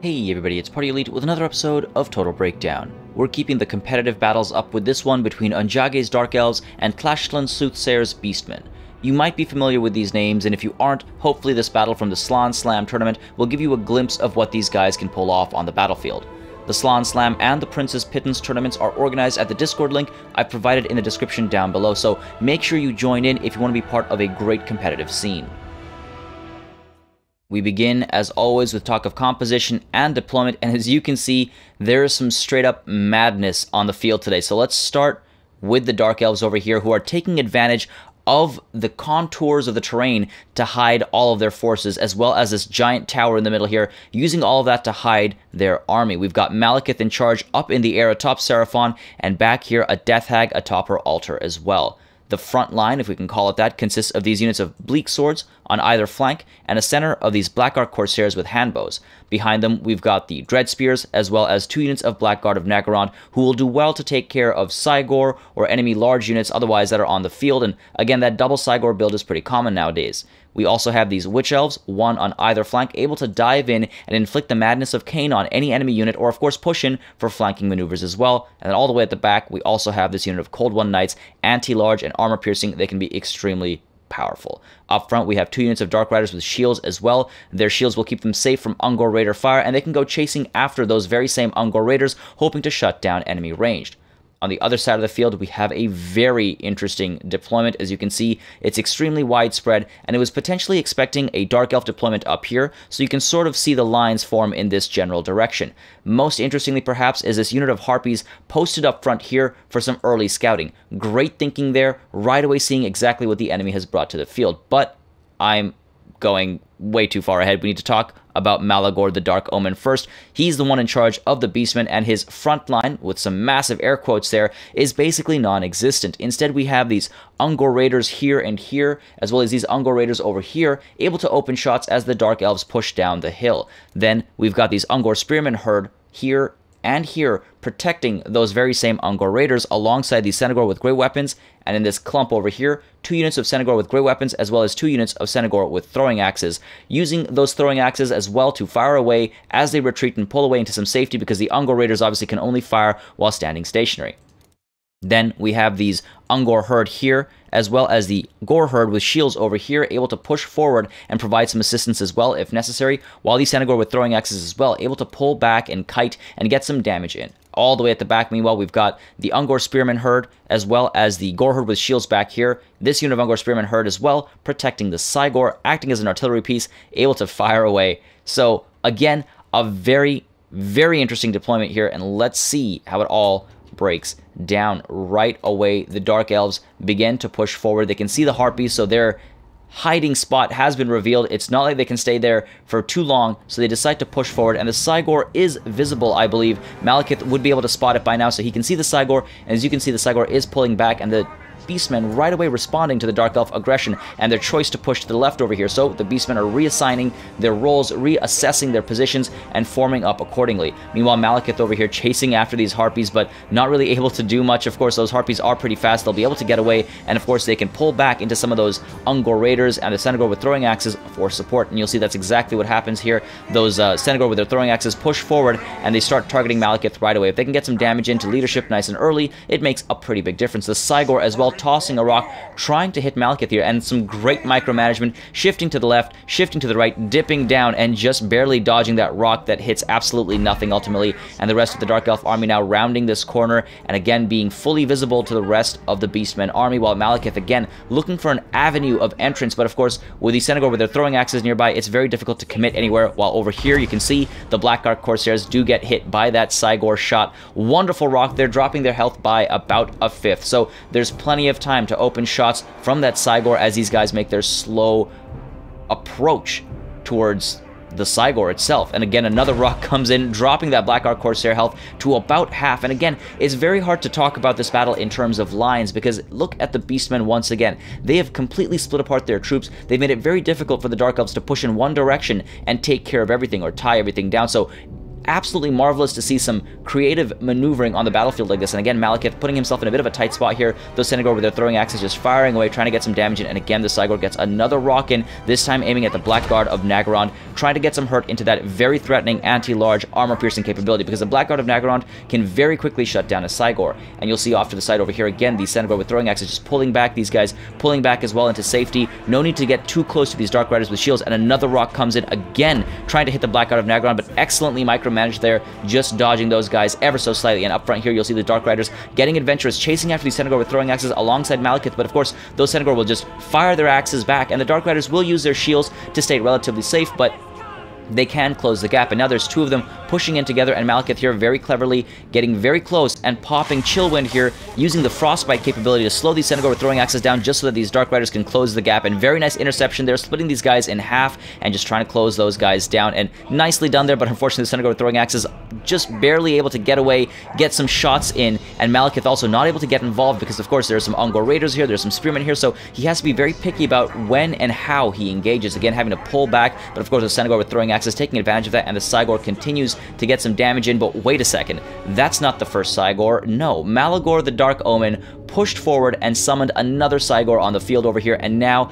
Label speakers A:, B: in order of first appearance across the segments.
A: Hey everybody, it's Party Elite with another episode of Total Breakdown. We're keeping the competitive battles up with this one between Unjage's Dark Elves and Clashlan's Soothsayer's Beastmen. You might be familiar with these names, and if you aren't, hopefully this battle from the Slan Slam tournament will give you a glimpse of what these guys can pull off on the battlefield. The Slan Slam and the Princess Pittance tournaments are organized at the Discord link I've provided in the description down below, so make sure you join in if you want to be part of a great competitive scene. We begin, as always, with talk of composition and deployment, and as you can see, there is some straight-up madness on the field today. So let's start with the Dark Elves over here, who are taking advantage of the contours of the terrain to hide all of their forces, as well as this giant tower in the middle here, using all of that to hide their army. We've got Malekith in charge up in the air atop Seraphon, and back here a Death Hag atop her altar as well. The front line, if we can call it that, consists of these units of Bleak Swords on either flank, and a center of these Blackguard Corsairs with handbows. Behind them, we've got the Dread Spears, as well as 2 units of Blackguard of Naggarond, who will do well to take care of Cygor or enemy large units otherwise that are on the field, and again, that double Cygor build is pretty common nowadays. We also have these Witch Elves, one on either flank, able to dive in and inflict the Madness of Cain on any enemy unit, or of course push in for flanking maneuvers as well. And then all the way at the back, we also have this unit of Cold One Knights, anti-large and armor piercing. They can be extremely powerful. Up front, we have 2 units of Dark Riders with shields as well. Their shields will keep them safe from Ungor Raider fire, and they can go chasing after those very same Ungor Raiders, hoping to shut down enemy ranged. On the other side of the field, we have a very interesting deployment. As you can see, it's extremely widespread, and it was potentially expecting a Dark Elf deployment up here, so you can sort of see the lines form in this general direction. Most interestingly, perhaps, is this unit of Harpies posted up front here for some early scouting. Great thinking there, right away seeing exactly what the enemy has brought to the field, but I'm going way too far ahead. We need to talk about Malagor the Dark Omen first. He's the one in charge of the Beastmen, and his front line, with some massive air quotes there, is basically non-existent. Instead, we have these Ungor Raiders here and here, as well as these Ungor Raiders over here, able to open shots as the Dark Elves push down the hill. Then we've got these Ungor Spearmen herd here and here, protecting those very same Ungor Raiders alongside the Senegor with great weapons, and in this clump over here, 2 units of Senegor with great weapons, as well as 2 units of Senegor with throwing axes, using those throwing axes as well to fire away as they retreat and pull away into some safety, because the Ungor Raiders obviously can only fire while standing stationary. Then we have these Ungor herd here, as well as the Gore herd with shields over here, able to push forward and provide some assistance as well if necessary, while the Senegor with throwing axes as well, able to pull back and kite and get some damage in. All the way at the back, meanwhile, we've got the Ungor Spearman herd, as well as the Gore herd with shields back here. This unit of Ungor Spearman herd as well, protecting the Cygor, acting as an artillery piece, able to fire away. So, again, a very, very interesting deployment here, and let's see how it all breaks down. Right away, the Dark Elves begin to push forward. They can see the Harpies, so their hiding spot has been revealed. It's not like they can stay there for too long, so they decide to push forward, and the Cygor is visible, I believe. Malekith would be able to spot it by now, so he can see the Cygor, and as you can see, the Cygor is pulling back, and the Beastmen right away responding to the Dark Elf aggression and their choice to push to the left over here. So the Beastmen are reassigning their roles, reassessing their positions, and forming up accordingly. Meanwhile, Malekith over here chasing after these Harpies, but not really able to do much. Of course, those Harpies are pretty fast. They'll be able to get away, and of course, they can pull back into some of those Ungor Raiders and the Senegor with throwing axes for support, and you'll see that's exactly what happens here. Those Senegor with their throwing axes push forward, and they start targeting Malekith right away. If they can get some damage into leadership nice and early, it makes a pretty big difference. The Cygor as well, tossing a rock, trying to hit Malekith here, and some great micromanagement, shifting to the left, shifting to the right, dipping down, and just barely dodging that rock that hits absolutely nothing ultimately, and the rest of the Dark Elf army now rounding this corner, and again being fully visible to the rest of the Beastmen army, while Malekith again looking for an avenue of entrance, but of course, with the Senegor with their throwing axes nearby, it's very difficult to commit anywhere, while over here you can see the Blackguard Corsairs do get hit by that Cygor shot. Wonderful rock, they're dropping their health by about a fifth, so there's plenty of time to open shots from that Cygor as these guys make their slow approach towards the Cygor itself. And again, another rock comes in, dropping that Blackguard Corsair health to about half. And again, it's very hard to talk about this battle in terms of lines, because look at the Beastmen once again. They have completely split apart their troops. They've made it very difficult for the Dark Elves to push in one direction and take care of everything or tie everything down. So absolutely marvelous to see some creative maneuvering on the battlefield like this. And again, Malekith putting himself in a bit of a tight spot here. Those Senegor with their throwing axes just firing away, trying to get some damage in. And again, the Cygor gets another rock in, this time aiming at the Blackguard of Naggarond, trying to get some hurt into that very threatening anti-large armor-piercing capability, because the Blackguard of Naggarond can very quickly shut down a Cygor. And you'll see off to the side over here again, the Senegor with throwing axes just pulling back, these guys pulling back as well into safety. No need to get too close to these Dark Riders with shields, and another rock comes in again, trying to hit the Blackguard of Naggarond, but excellently micromanaged there, just dodging those guys ever so slightly. And up front here, you'll see the Dark Riders getting adventurous, chasing after these Senegor with throwing axes alongside Malekith, but of course, those Senegor will just fire their axes back, and the Dark Riders will use their shields to stay relatively safe, but they can close the gap. And now there's two of them pushing in together, and Malekith here very cleverly getting very close and popping Chillwind here, using the Frostbite capability to slow these Senegor with throwing axes down just so that these Dark Riders can close the gap. And very nice interception there, splitting these guys in half and just trying to close those guys down. And nicely done there, but unfortunately the Senegor with throwing axes just barely able to get away, get some shots in, and Malekith also not able to get involved because of course there's some Ungor Raiders here, there's some Spearmen here, so he has to be very picky about when and how he engages. Again, having to pull back, but of course the Senegor with throwing axes taking advantage of that, and the Cygor continues to get some damage in. But wait a second, that's not the first Cygor. No, Malagor the Dark Omen pushed forward and summoned another Cygor on the field over here, and now,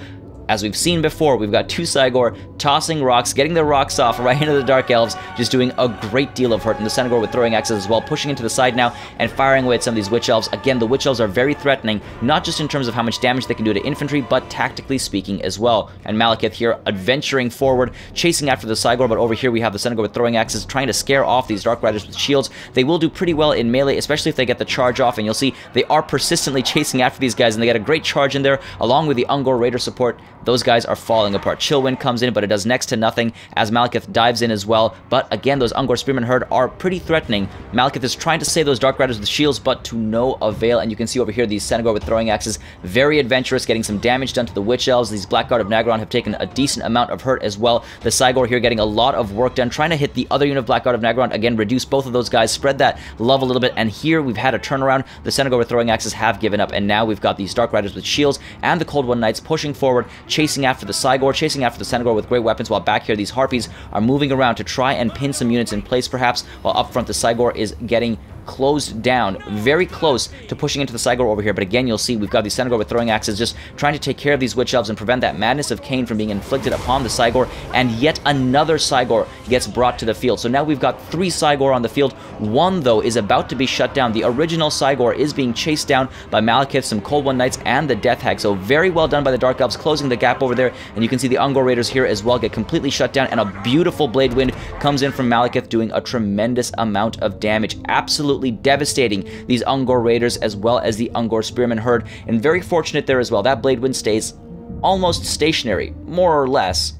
A: as we've seen before, we've got two Cygor tossing rocks, getting their rocks off right into the Dark Elves, just doing a great deal of hurt. And the Senegor with throwing axes as well, pushing into the side now and firing away at some of these Witch Elves. Again, the Witch Elves are very threatening, not just in terms of how much damage they can do to infantry, but tactically speaking as well. And Malekith here adventuring forward, chasing after the Cygor, but over here we have the Senegor with throwing axes trying to scare off these Dark Riders with shields. They will do pretty well in melee, especially if they get the charge off, and you'll see they are persistently chasing after these guys, and they get a great charge in there, along with the Ungor Raider support. Those guys are falling apart. Chillwind comes in, but it does next to nothing as Malekith dives in as well. But again, those Ungor Spearmen herd are pretty threatening. Malekith is trying to save those Dark Riders with shields, but to no avail. And you can see over here these Senegor with throwing axes, very adventurous, getting some damage done to the Witch Elves. These Blackguard of Naggarond have taken a decent amount of hurt as well. The Cygor here getting a lot of work done, trying to hit the other unit of Blackguard of Naggarond. Again, reduce both of those guys, spread that love a little bit. And here we've had a turnaround. The Senegor with throwing axes have given up, and now we've got these Dark Riders with shields and the Cold One Knights pushing forward, chasing after the Cygor, chasing after the Senegor with great weapons, while back here these Harpies are moving around to try and pin some units in place perhaps, while up front the Cygor is getting closed down, very close to pushing into the Cygor over here. But again, you'll see we've got these Senegor with throwing axes just trying to take care of these Witch Elves and prevent that Madness of Cain from being inflicted upon the Cygor, and yet another Cygor gets brought to the field. So now we've got three Cygor on the field. One, though, is about to be shut down. The original Cygor is being chased down by Malekith, some Cold One Knights, and the Death Hag. So very well done by the Dark Elves, closing the gap over there. And you can see the Ungor Raiders here as well get completely shut down, and a beautiful Blade Wind comes in from Malekith, doing a tremendous amount of damage. Absolutely devastating these Ungor Raiders as well as the Ungor Spearmen herd, and very fortunate there as well. That Blade Wind stays almost stationary, more or less,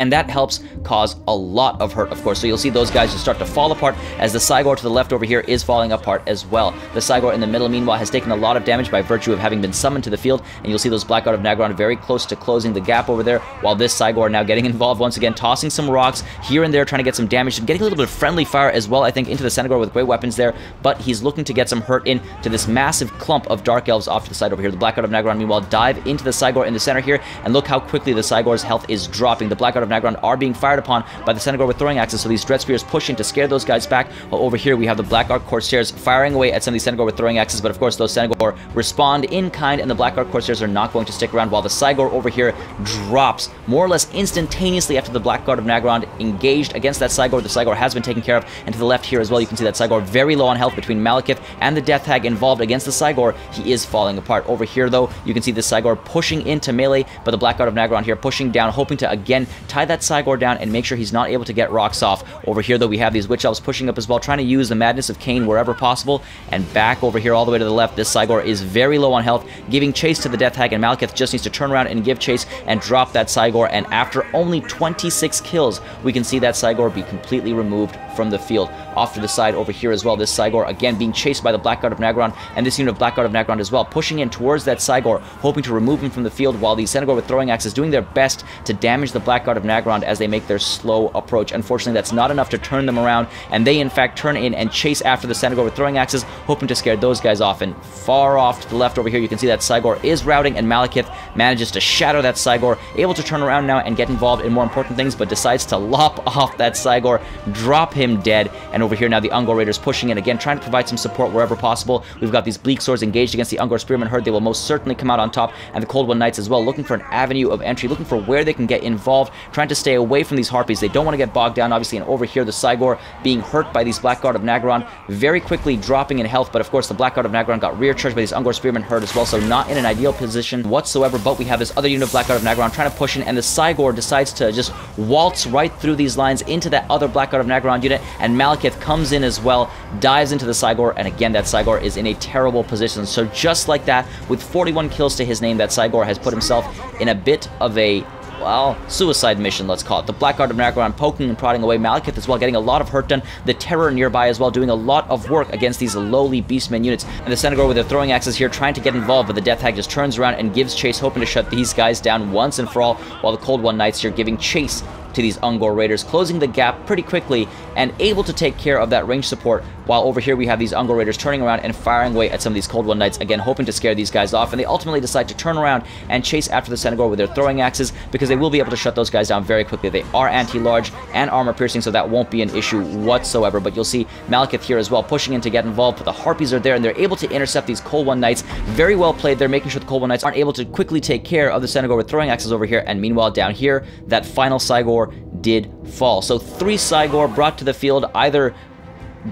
A: and that helps cause a lot of hurt, of course. So you'll see those guys just start to fall apart as the Cygor to the left over here is falling apart as well. The Cygor in the middle, meanwhile, has taken a lot of damage by virtue of having been summoned to the field, and you'll see those Blackguard of Naggarond very close to closing the gap over there, while this Cygor now getting involved once again, tossing some rocks here and there, trying to get some damage, getting a little bit of friendly fire as well, I think, into the Senegor with great weapons there, but he's looking to get some hurt into this massive clump of Dark Elves off to the side over here. The Blackguard of Naggarond, meanwhile, dive into the Cygor in the center here, and look how quickly the Cygor's health is dropping. The Blackguard of Naggarond are being fired upon by the Senegor with throwing axes, so these Dread Spears pushing to scare those guys back, while over here we have the Blackguard Corsairs firing away at some of these Senegor with throwing axes, but of course those Senegor respond in kind, and the Blackguard Corsairs are not going to stick around, while the Cygor over here drops more or less instantaneously after the Blackguard of Naggarond engaged against that Cygor. The Cygor has been taken care of, and to the left here as well you can see that Cygor very low on health. Between Malekith and the Death Hag involved against the Cygor, he is falling apart. Over here though, you can see the Cygor pushing into melee, but the Blackguard of Naggarond here pushing down, hoping to again tie that Cygor down and make sure he's not able to get rocks off. Over here though, we have these Witch Elves pushing up as well, trying to use the Madness of Cain wherever possible. And back over here all the way to the left, this Cygor is very low on health, giving chase to the Death Hag, and Malekith just needs to turn around and give chase and drop that Cygor. And after only 26 kills, we can see that Cygor be completely removed from the field. Off to the side over here as well, this Cygor again being chased by the Blackguard of Naggarond, and this unit of Blackguard of Naggarond as well, pushing in towards that Cygor, hoping to remove him from the field, while the Senegor with throwing axes doing their best to damage the Blackguard of Nagrand as they make their slow approach. Unfortunately, that's not enough to turn them around, and they in fact turn in and chase after the Centaur with throwing axes, hoping to scare those guys off. And far off to the left over here, you can see that Cygor is routing, and Malekith manages to shadow that Cygor, able to turn around now and get involved in more important things, but decides to lop off that Cygor, drop him dead. And over here now the Ungor Raiders pushing in again, trying to provide some support wherever possible. We've got these Bleak Swords engaged against the Ungor Spearmen herd. They will most certainly come out on top, and the Cold One Knights as well, looking for an avenue of entry, looking for where they can get involved, trying to stay away from these Harpies. They don't want to get bogged down, obviously, and over here the Cygor being hurt by these Blackguard of Nagron, very quickly dropping in health, but of course the Blackguard of Nagron got rear charged by these Ungor Spearmen herd as well, so not in an ideal position whatsoever. But we have this other unit of Blackguard of Nagron trying to push in, and the Cygor decides to just waltz right through these lines into that other Blackguard of Nagron unit, and Malekith comes in as well, dives into the Cygor, and again that Cygor is in a terrible position. So just like that, with 41 kills to his name, that Cygor has put himself in a bit of a, well, suicide mission, let's call it. The Blackguard of Nagron poking and prodding away Malekith as well, getting a lot of hurt done. The Terror nearby as well, doing a lot of work against these lowly Beastmen units. And the Centaur with their throwing axes here, trying to get involved, but the Death Hag just turns around and gives chase, hoping to shut these guys down once and for all, while the Cold One Knights here giving chase to these Ungor Raiders, closing the gap pretty quickly and able to take care of that range support, while over here we have these Ungor Raiders turning around and firing away at some of these Cold One Knights, again hoping to scare these guys off, and they ultimately decide to turn around and chase after the Centaur with their throwing axes, because they will be able to shut those guys down very quickly. They are anti-large and armor-piercing, so that won't be an issue whatsoever. But you'll see Malekith here as well pushing in to get involved, but the Harpies are there, and they're able to intercept these Cold One Knights. Very well played there, making sure the Cold One Knights aren't able to quickly take care of the Centaur with throwing axes over here, and meanwhile down here, that final Cygor did fall. So 3 Cygor brought to the field, either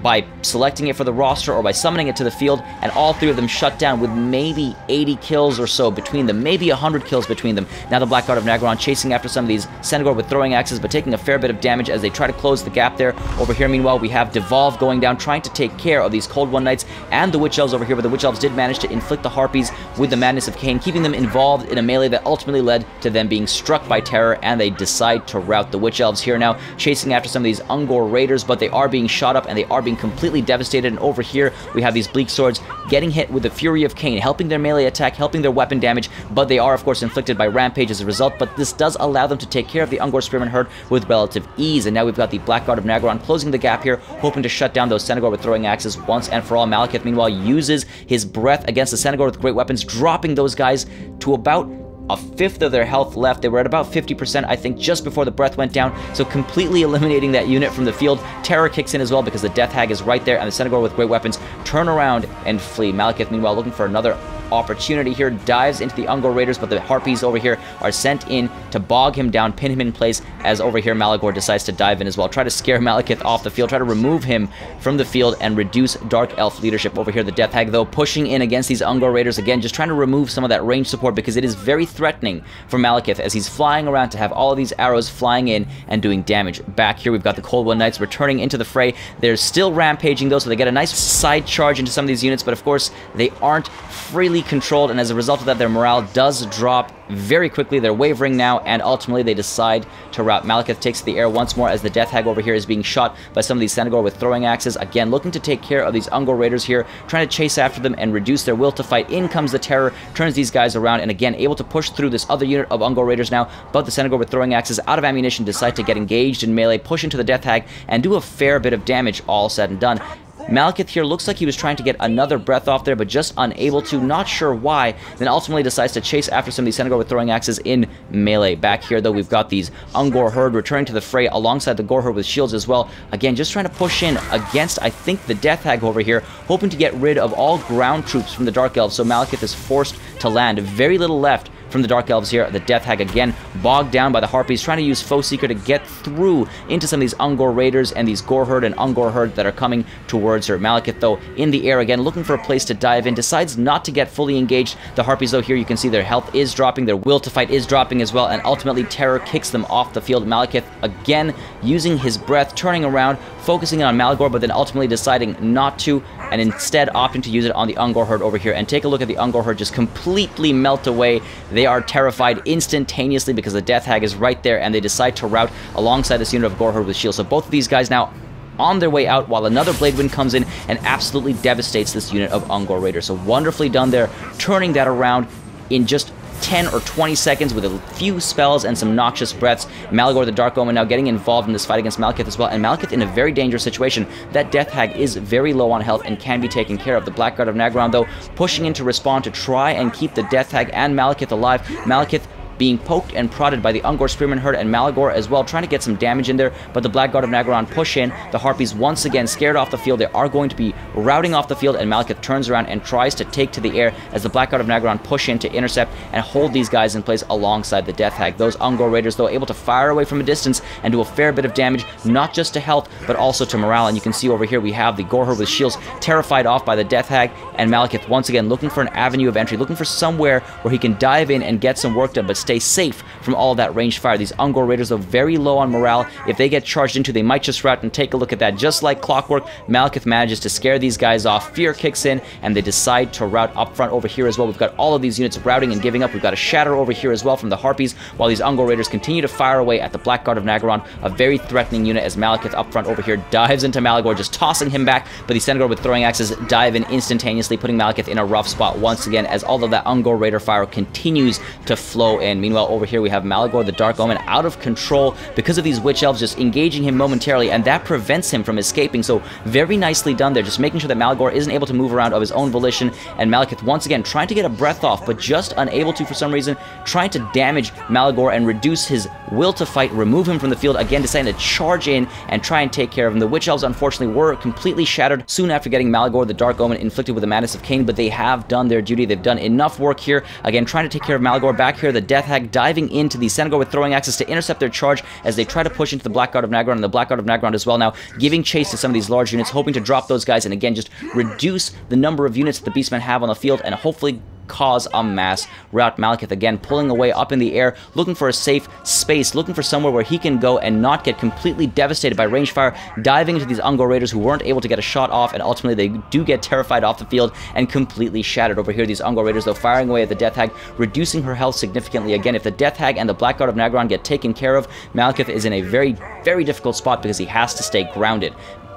A: by selecting it for the roster or by summoning it to the field, and all 3 of them shut down with maybe 80 kills or so between them, maybe 100 kills between them. Now the Blackguard of Nagron chasing after some of these Centaur with throwing axes, but taking a fair bit of damage as they try to close the gap there. Over here, meanwhile, we have Devolve going down, trying to take care of these Cold One Knights and the Witch Elves over here, but the Witch Elves did manage to inflict the Harpies with the Madness of Cain, keeping them involved in a melee that ultimately led to them being struck by Terror, and they decide to rout. The Witch Elves here now chasing after some of these Ungor Raiders, but they are being shot up and they are being completely devastated. And over here we have these Bleak Swords getting hit with the Fury of Cain, helping their melee attack, helping their weapon damage, but they are of course inflicted by Rampage as a result. But this does allow them to take care of the Ungor Spearman herd with relative ease, and now we've got the Blackguard of Nagron closing the gap here, hoping to shut down those Centaur with throwing axes once and for all. Malekith meanwhile uses his breath against the Centaur with great weapons, dropping those guys to about a fifth of their health left. They were at about 50%, I think, just before the breath went down, so completely eliminating that unit from the field. Terror kicks in as well because the Death Hag is right there, and the Centaur with great weapons turn around and flee. Malekith, meanwhile, looking for another opportunity here, dives into the Ungor Raiders, but the Harpies over here are sent in to bog him down, pin him in place, as over here Malagor decides to dive in as well, try to scare Malekith off the field, try to remove him from the field and reduce Dark Elf leadership. Over here the Death Hag, though, pushing in against these Ungor Raiders, again just trying to remove some of that range support, because it is very threatening for Malekith as he's flying around to have all of these arrows flying in and doing damage. Back here we've got the Cold One Knights returning into the fray. They're still rampaging though, so they get a nice side charge into some of these units, but of course they aren't freely controlled, and as a result of that their morale does drop very quickly. They're wavering now, and ultimately they decide to rout. Malekith takes the air once more as the Death Hag over here is being shot by some of these Centaur with throwing axes, again looking to take care of these Ungor Raiders here, trying to chase after them and reduce their will to fight. In comes the Terror, turns these guys around, and again able to push through this other unit of Ungor Raiders now, but the Centaur with throwing axes out of ammunition decide to get engaged in melee, push into the Death Hag, and do a fair bit of damage, all said and done. Malekith here looks like he was trying to get another breath off there, but just unable to, not sure why, then ultimately decides to chase after some of these Centaur with throwing axes in melee. Back here, though, we've got these Ungor herd returning to the fray alongside the Gore herd with shields as well. Again, just trying to push in against, I think, the Death Hag over here, hoping to get rid of all ground troops from the Dark Elves, so Malekith is forced to land. Very little left from the Dark Elves here. The Death Hag again bogged down by the Harpies, trying to use Foe Seeker to get through into some of these Ungor Raiders and these Gore herd and Ungor herd that are coming towards her. Malekith, though, in the air again, looking for a place to dive in, decides not to get fully engaged. The Harpies, though, here you can see their health is dropping, their will to fight is dropping as well, and ultimately Terror kicks them off the field. Malekith again using his breath, turning around, focusing on Malagor, but then ultimately deciding not to, and instead opting to use it on the Ungor herd over here. And take a look at the Ungor herd just completely melt away. They are terrified instantaneously because the Death Hag is right there, and they decide to rout alongside this unit of Gore herd with shields. So both of these guys now on their way out, while another Blade Wind comes in and absolutely devastates this unit of Ungor Raiders. So wonderfully done there, turning that around in just 10 or 20 seconds with a few spells and some noxious breaths. Malagor the Dark Omen now getting involved in this fight against Malekith as well, and Malekith in a very dangerous situation. That Death Hag is very low on health and can be taken care of. The Blackguard of Nagron, though, pushing in to respond to try and keep the Death Hag and Malekith alive. Malekith being poked and prodded by the Ungor Spearman Herd and Malagor as well, trying to get some damage in there, but the Blackguard of Nagron push in. The Harpies once again scared off the field. They are going to be routing off the field, and Malekith turns around and tries to take to the air as the Blackguard of Nagron push in to intercept and hold these guys in place alongside the Death Hag. Those Ungor Raiders, though, able to fire away from a distance and do a fair bit of damage, not just to health, but also to morale. And you can see over here we have the Gore Herd with shields terrified off by the Death Hag, and Malekith once again looking for an avenue of entry, looking for somewhere where he can dive in and get some work done, but stay safe from all of that ranged fire. These Ungor Raiders, though, very low on morale. If they get charged into, they might just rout, and take a look at that. Just like clockwork, Malekith manages to scare these guys off. Fear kicks in, and they decide to rout up front over here as well. We've got all of these units routing and giving up. We've got a Shatter over here as well from the Harpies, while these Ungor Raiders continue to fire away at the Blackguard of Nagron, a very threatening unit as Malekith up front over here dives into Malagor, just tossing him back, but the Centaur with throwing axes dive in instantaneously, putting Malekith in a rough spot once again as all of that Ungor Raider fire continues to flow in. Meanwhile, over here we have Malagor the Dark Omen out of control because of these Witch Elves just engaging him momentarily, and that prevents him from escaping. So very nicely done there, just making sure that Malagor isn't able to move around of his own volition, and Malekith once again trying to get a breath off, but just unable to for some reason, trying to damage Malagor and reduce his will to fight, remove him from the field, again deciding to charge in and try and take care of him. The Witch Elves unfortunately were completely shattered soon after getting Malagor the Dark Omen inflicted with the Madness of Cain, but they have done their duty. They've done enough work here. Again, trying to take care of Malagor. Back here, the Death Hag diving into the Centaur with throwing axes to intercept their charge as they try to push into the Blackguard of Nagron, and the Blackguard of Nagron as well now giving chase to some of these large units, hoping to drop those guys and again just reduce the number of units that the Beastmen have on the field and hopefully cause a mass rout. Malekith again pulling away up in the air, looking for a safe space, looking for somewhere where he can go and not get completely devastated by range fire, diving into these Ungor Raiders who weren't able to get a shot off, and ultimately they do get terrified off the field and completely shattered. Over here, these Ungor Raiders, though, firing away at the Death Hag, reducing her health significantly. Again, if the Death Hag and the Blackguard of Nagron get taken care of, Malekith is in a very, very difficult spot because he has to stay grounded.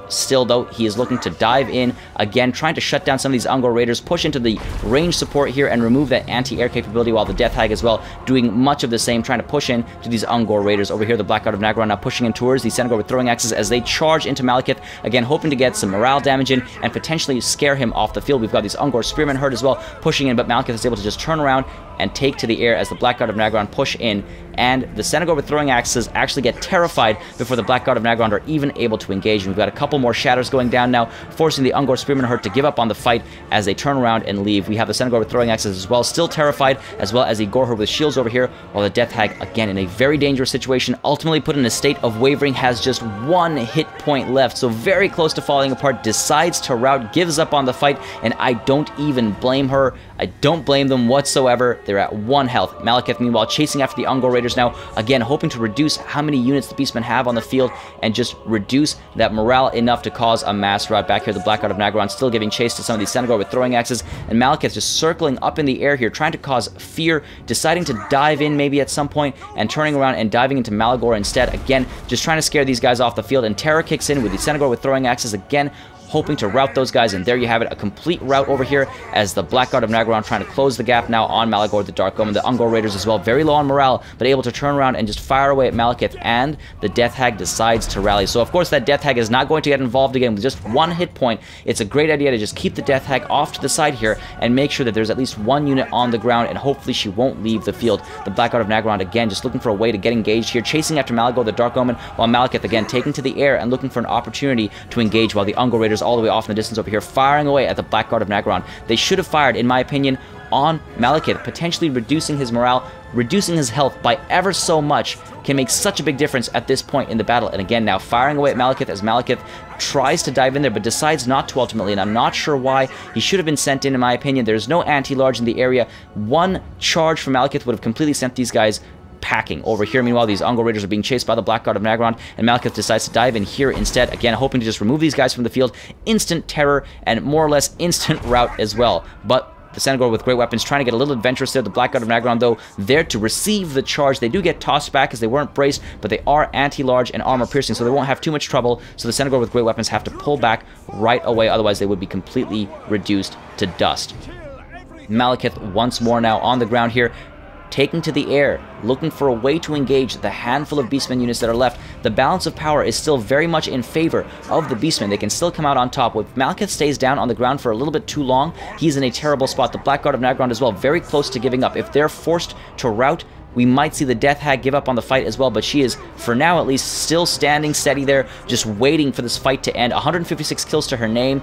A: Still, though, he is looking to dive in, again, trying to shut down some of these Ungor Raiders, push into the range support here, and remove that anti-air capability, while the Death Hag as well doing much of the same, trying to push in to these Ungor Raiders. Over here, the Blackguard of Nagron now pushing in towards the Centaur with throwing axes as they charge into Malekith, again, hoping to get some morale damage in and potentially scare him off the field. We've got these Ungor Spearman Herd as well pushing in, but Malekith is able to just turn around and take to the air as the Blackguard of Nagron push in, and the Centaur with throwing axes actually get terrified before the Blackguard of Nagron are even able to engage. And we've got a couple more shatters going down now, forcing the Ungor Spearman Herd to give up on the fight as they turn around and leave. We have the Centaur with throwing axes as well, still terrified, as well as the Gore Herd with shields over here, while the Death Hag, again, in a very dangerous situation, ultimately put in a state of wavering, has just one hit point left, so very close to falling apart, decides to rout, gives up on the fight, and I don't even blame her. I don't blame them whatsoever. They're at 1 health. Malekith, meanwhile, chasing after the Ungor Raiders now, again, hoping to reduce how many units the Beastmen have on the field and just reduce that morale enough to cause a mass rout. Back here, the Blackguard of Nagron still giving chase to some of these Centaur with throwing axes, and Malekith just circling up in the air here, trying to cause fear, deciding to dive in maybe at some point, and turning around and diving into Malagor instead. Again, just trying to scare these guys off the field, and terror kicks in with the Centaur with throwing axes, again, hoping to rout those guys, and there you have it, a complete rout over here as the Blackguard of Nagron trying to close the gap now on Malagor the Dark Omen. The Ungor Raiders as well, very low on morale, but able to turn around and just fire away at Malekith, and the Death Hag decides to rally. So of course that Death Hag is not going to get involved again with just 1 hit point. It's a great idea to just keep the Death Hag off to the side here and make sure that there's at least 1 unit on the ground, and hopefully she won't leave the field. The Blackguard of Nagron, again, just looking for a way to get engaged here, chasing after Malagor the Dark Omen, while Malekith, again, taking to the air and looking for an opportunity to engage, while the Ungor Raiders all the way off in the distance over here firing away at the Blackguard of Nagron. They should have fired, in my opinion, on Malekith, potentially reducing his morale, reducing his health by ever so much. Can make such a big difference at this point in the battle. And again, now firing away at Malekith as Malekith tries to dive in there, but decides not to ultimately, and I'm not sure why. He should have been sent in my opinion. There's no anti-large in the area. 1 charge from Malekith would have completely sent these guys packing. Over here, meanwhile, these Ungor Raiders are being chased by the Blackguard of Nagron, and Malekith decides to dive in here instead, again, hoping to just remove these guys from the field. Instant terror, and more or less instant rout as well. But the Centaur with great weapons trying to get a little adventurous there. The Blackguard of Nagron, though, there to receive the charge. They do get tossed back as they weren't braced, but they are anti-large and armor-piercing, so they won't have too much trouble. So the Centaur with great weapons have to pull back right away, otherwise they would be completely reduced to dust. Malekith once more now on the ground here, taking to the air, looking for a way to engage the handful of Beastmen units that are left. The balance of power is still very much in favor of the Beastmen. They can still come out on top. If Malekith stays down on the ground for a little bit too long, he's in a terrible spot. The Blackguard of Nagron as well, very close to giving up. If they're forced to rout, we might see the Death Hag give up on the fight as well, but she is, for now at least, still standing steady there, just waiting for this fight to end. 156 kills to her name,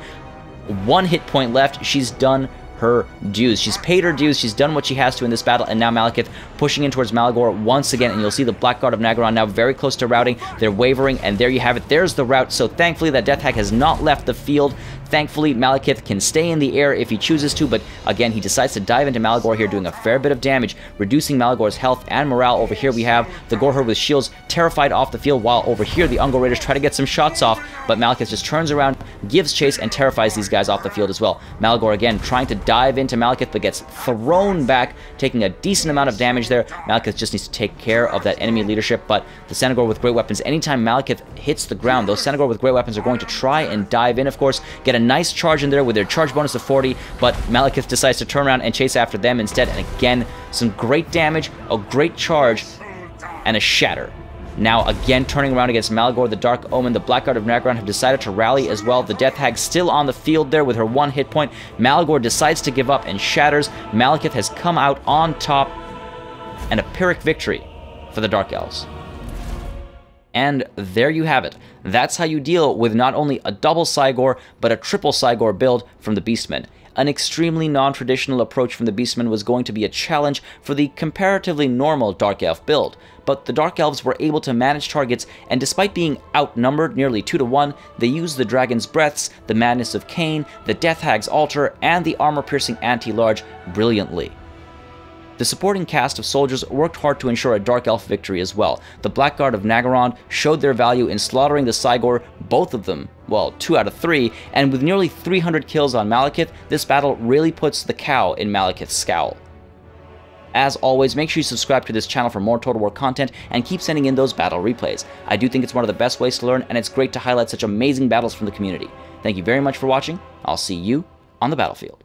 A: 1 hit point left. She's done her dues. She's paid her dues. She's done what she has to in this battle, and now Malekith pushing in towards Malagor once again, and you'll see the Blackguard of Nagron now very close to routing. They're wavering, and there you have it. There's the rout. So thankfully that Death Hag has not left the field. Thankfully, Malekith can stay in the air if he chooses to, but again, he decides to dive into Malagor here, doing a fair bit of damage, reducing Malagor's health and morale. Over here, we have the Goreherd with shields terrified off the field, while over here, the Ungor Raiders try to get some shots off, but Malekith just turns around, gives chase, and terrifies these guys off the field as well. Malagor, again, trying to dive into Malekith, but gets thrown back, taking a decent amount of damage there. Malekith just needs to take care of that enemy leadership, but the Senegor with great weapons, anytime Malekith hits the ground, those Senegor with great weapons are going to try and dive in, of course, get a nice charge in there with their charge bonus of 40, but Malekith decides to turn around and chase after them instead, and again, some great damage, a great charge, and a shatter. Now, again, turning around against Malagor, the Dark Omen, the Blackguard of Nagron have decided to rally as well. The Death Hag still on the field there with her 1 hit point. Malagor decides to give up and shatters. Malekith has come out on top, and a Pyrrhic victory for the Dark Elves. And there you have it. That's how you deal with not only a double Cygor, but a triple Cygor build from the Beastmen. An extremely non-traditional approach from the Beastmen was going to be a challenge for the comparatively normal Dark Elf build, but the Dark Elves were able to manage targets, and despite being outnumbered nearly 2 to 1, they used the Dragon's Breaths, the Madness of Cain, the Death Hag's Altar, and the Armor-Piercing Anti-Large brilliantly. The supporting cast of soldiers worked hard to ensure a Dark Elf victory as well. The Blackguard of Nagron showed their value in slaughtering the Cygor, both of them, well, 2 out of 3, and with nearly 300 kills on Malekith, this battle really puts the cow in Malekith's scowl. As always, make sure you subscribe to this channel for more Total War content, and keep sending in those battle replays. I do think it's one of the best ways to learn, and it's great to highlight such amazing battles from the community. Thank you very much for watching. I'll see you on the battlefield.